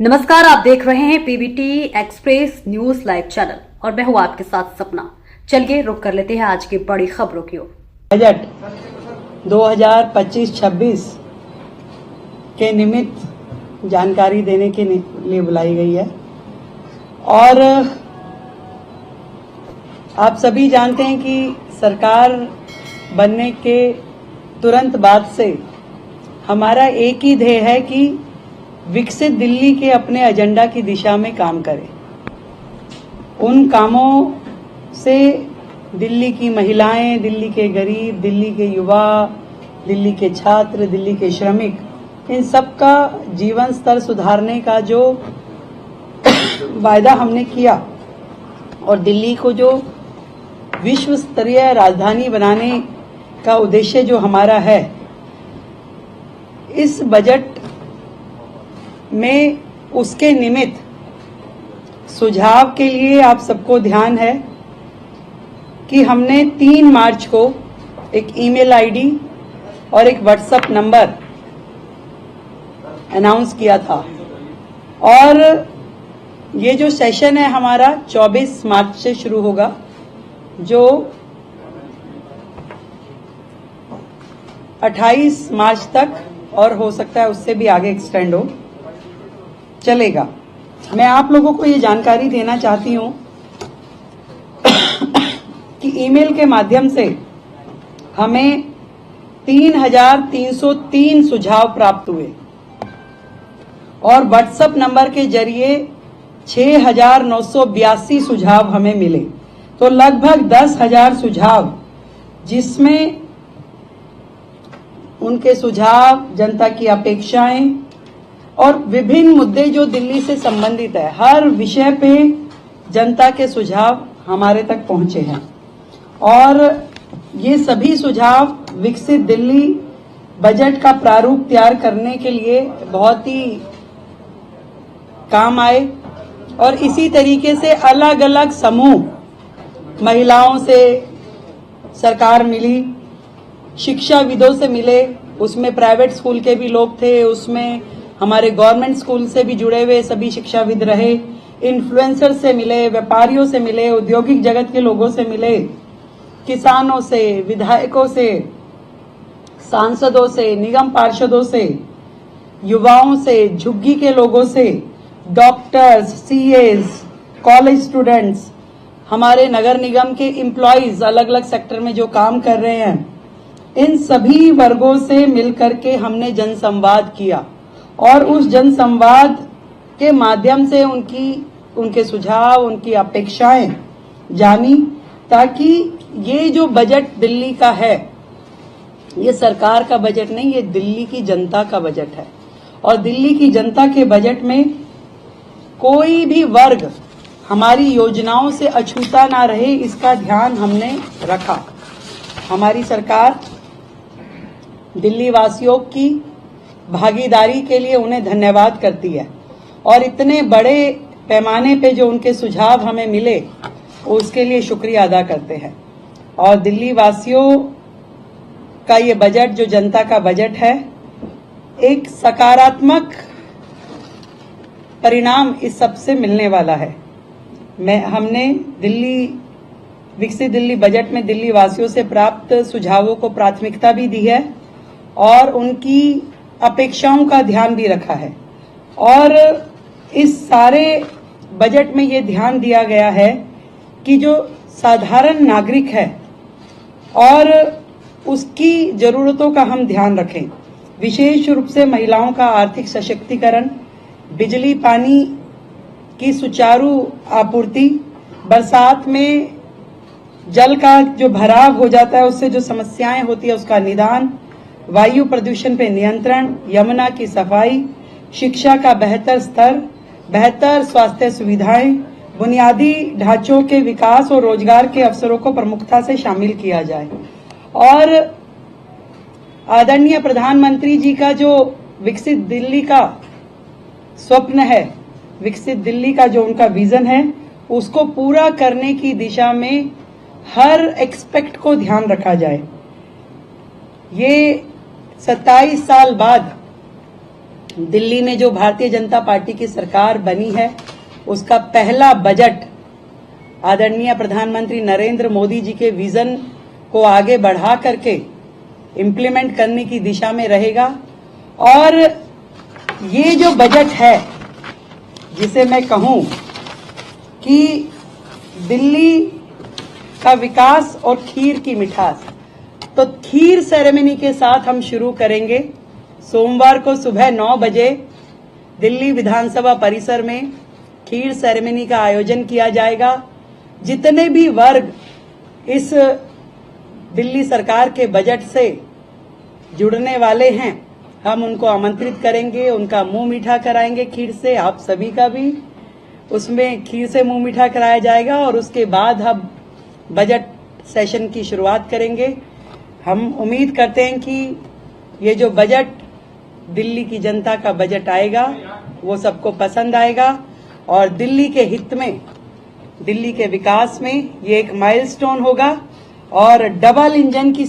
नमस्कार, आप देख रहे हैं PBT express news live channel और मैं हूं आपके साथ सपना। चलिए रुक कर लेते हैं आज की बड़ी खबरों की ओर। बजट 2025-26 के निमित्त जानकारी देने के लिए बुलाई गई है और आप सभी जानते हैं कि सरकार बनने के तुरंत बाद से हमारा एक ही ध्येय है कि विकसित दिल्ली के अपने एजेंडा की दिशा में काम करें। उन कामों से दिल्ली की महिलाएं, दिल्ली के गरीब, दिल्ली के युवा, दिल्ली के छात्र, दिल्ली के श्रमिक, इन सब का जीवन स्तर सुधारने का जो वायदा हमने किया और दिल्ली को जो विश्व स्तरीय राजधानी बनाने का उद्देश्य जो हमारा है, इस बजट में उसके निमित्त सुझाव के लिए आप सबको ध्यान है कि हमने 3 मार्च को एक ईमेल आईडी और एक व्हाट्सएप नंबर अनाउंस किया था और ये जो सेशन है हमारा 24 मार्च से शुरू होगा, जो 28 मार्च तक और हो सकता है उससे भी आगे एक्सटेंड हो चलेगा। मैं आप लोगों को ये जानकारी देना चाहती हूं कि ईमेल के माध्यम से हमें 3,303 सुझाव प्राप्त हुए और व्हाट्सएप नंबर के जरिए 6,982 सुझाव हमें मिले, तो लगभग 10,000 सुझाव, जिसमें उनके सुझाव, जनता की अपेक्षाएं और विभिन्न मुद्दे जो दिल्ली से संबंधित है, हर विषय पे जनता के सुझाव हमारे तक पहुंचे हैं और ये सभी सुझाव विकसित दिल्ली बजट का प्रारूप तैयार करने के लिए बहुत ही काम आए। और इसी तरीके से अलग अलग समूह, महिलाओं से सरकार मिली, शिक्षाविदों से मिले, उसमें प्राइवेट स्कूल के भी लोग थे, उसमें हमारे गवर्नमेंट स्कूल से भी जुड़े हुए सभी शिक्षाविद रहे, इन्फ्लुएंसर से मिले, व्यापारियों से मिले, औद्योगिक जगत के लोगों से मिले, किसानों से, विधायकों से, सांसदों से, निगम पार्षदों से, युवाओं से, झुग्गी के लोगों से, डॉक्टर्स, सीएज, कॉलेज स्टूडेंट्स, हमारे नगर निगम के एम्प्लॉइज अलग अलग सेक्टर में जो काम कर रहे हैं, इन सभी वर्गों से मिलकर के हमने जनसंवाद किया और उस जनसंवाद के माध्यम से उनके सुझाव, उनकी अपेक्षाएं जानी, ताकि ये जो बजट दिल्ली का है, ये सरकार का बजट नहीं, ये दिल्ली की जनता का बजट है और दिल्ली की जनता के बजट में कोई भी वर्ग हमारी योजनाओं से अछूता ना रहे, इसका ध्यान हमने रखा। हमारी सरकार दिल्ली वासियों की भागीदारी के लिए उन्हें धन्यवाद करती है और इतने बड़े पैमाने पे जो उनके सुझाव हमें मिले उसके लिए शुक्रिया अदा करते हैं। और दिल्ली वासियों का ये बजट, जो जनता का बजट है, एक सकारात्मक परिणाम इस सब से मिलने वाला है। हमने विकसित दिल्ली बजट में दिल्ली वासियों से प्राप्त सुझावों को प्राथमिकता भी दी है और उनकी अपेक्षाओं का ध्यान भी रखा है और इस सारे बजट में ये ध्यान दिया गया है कि जो साधारण नागरिक है और उसकी जरूरतों का हम ध्यान रखें। विशेष रूप से महिलाओं का आर्थिक सशक्तिकरण, बिजली पानी की सुचारू आपूर्ति, बरसात में जल का जो भराव हो जाता है उससे जो समस्याएं होती है उसका निदान, वायु प्रदूषण पे नियंत्रण, यमुना की सफाई, शिक्षा का बेहतर स्तर, बेहतर स्वास्थ्य सुविधाएं, बुनियादी ढांचों के विकास और रोजगार के अवसरों को प्रमुखता से शामिल किया जाए। और आदरणीय प्रधानमंत्री जी का जो विकसित दिल्ली का स्वप्न है, विकसित दिल्ली का जो उनका विजन है, उसको पूरा करने की दिशा में हर एस्पेक्ट को ध्यान रखा जाए। ये 27 साल बाद दिल्ली में जो भारतीय जनता पार्टी की सरकार बनी है उसका पहला बजट आदरणीय प्रधानमंत्री नरेंद्र मोदी जी के विजन को आगे बढ़ा करके इम्प्लीमेंट करने की दिशा में रहेगा। और ये जो बजट है जिसे मैं कहूं कि दिल्ली का विकास और खीर की मिठास, तो खीर सेरेमनी के साथ हम शुरू करेंगे। सोमवार को सुबह 9 बजे दिल्ली विधानसभा परिसर में खीर सेरेमनी का आयोजन किया जाएगा। जितने भी वर्ग इस दिल्ली सरकार के बजट से जुड़ने वाले हैं हम उनको आमंत्रित करेंगे, उनका मुंह मीठा कराएंगे खीर से। आप सभी का भी उसमें खीर से मुंह मीठा कराया जाएगा और उसके बाद हम बजट सेशन की शुरुआत करेंगे। हम उम्मीद करते हैं कि ये जो बजट दिल्ली की जनता का बजट आएगा वो सबको पसंद आएगा और दिल्ली के हित में, दिल्ली के विकास में ये एक माइलस्टोन होगा और डबल इंजन की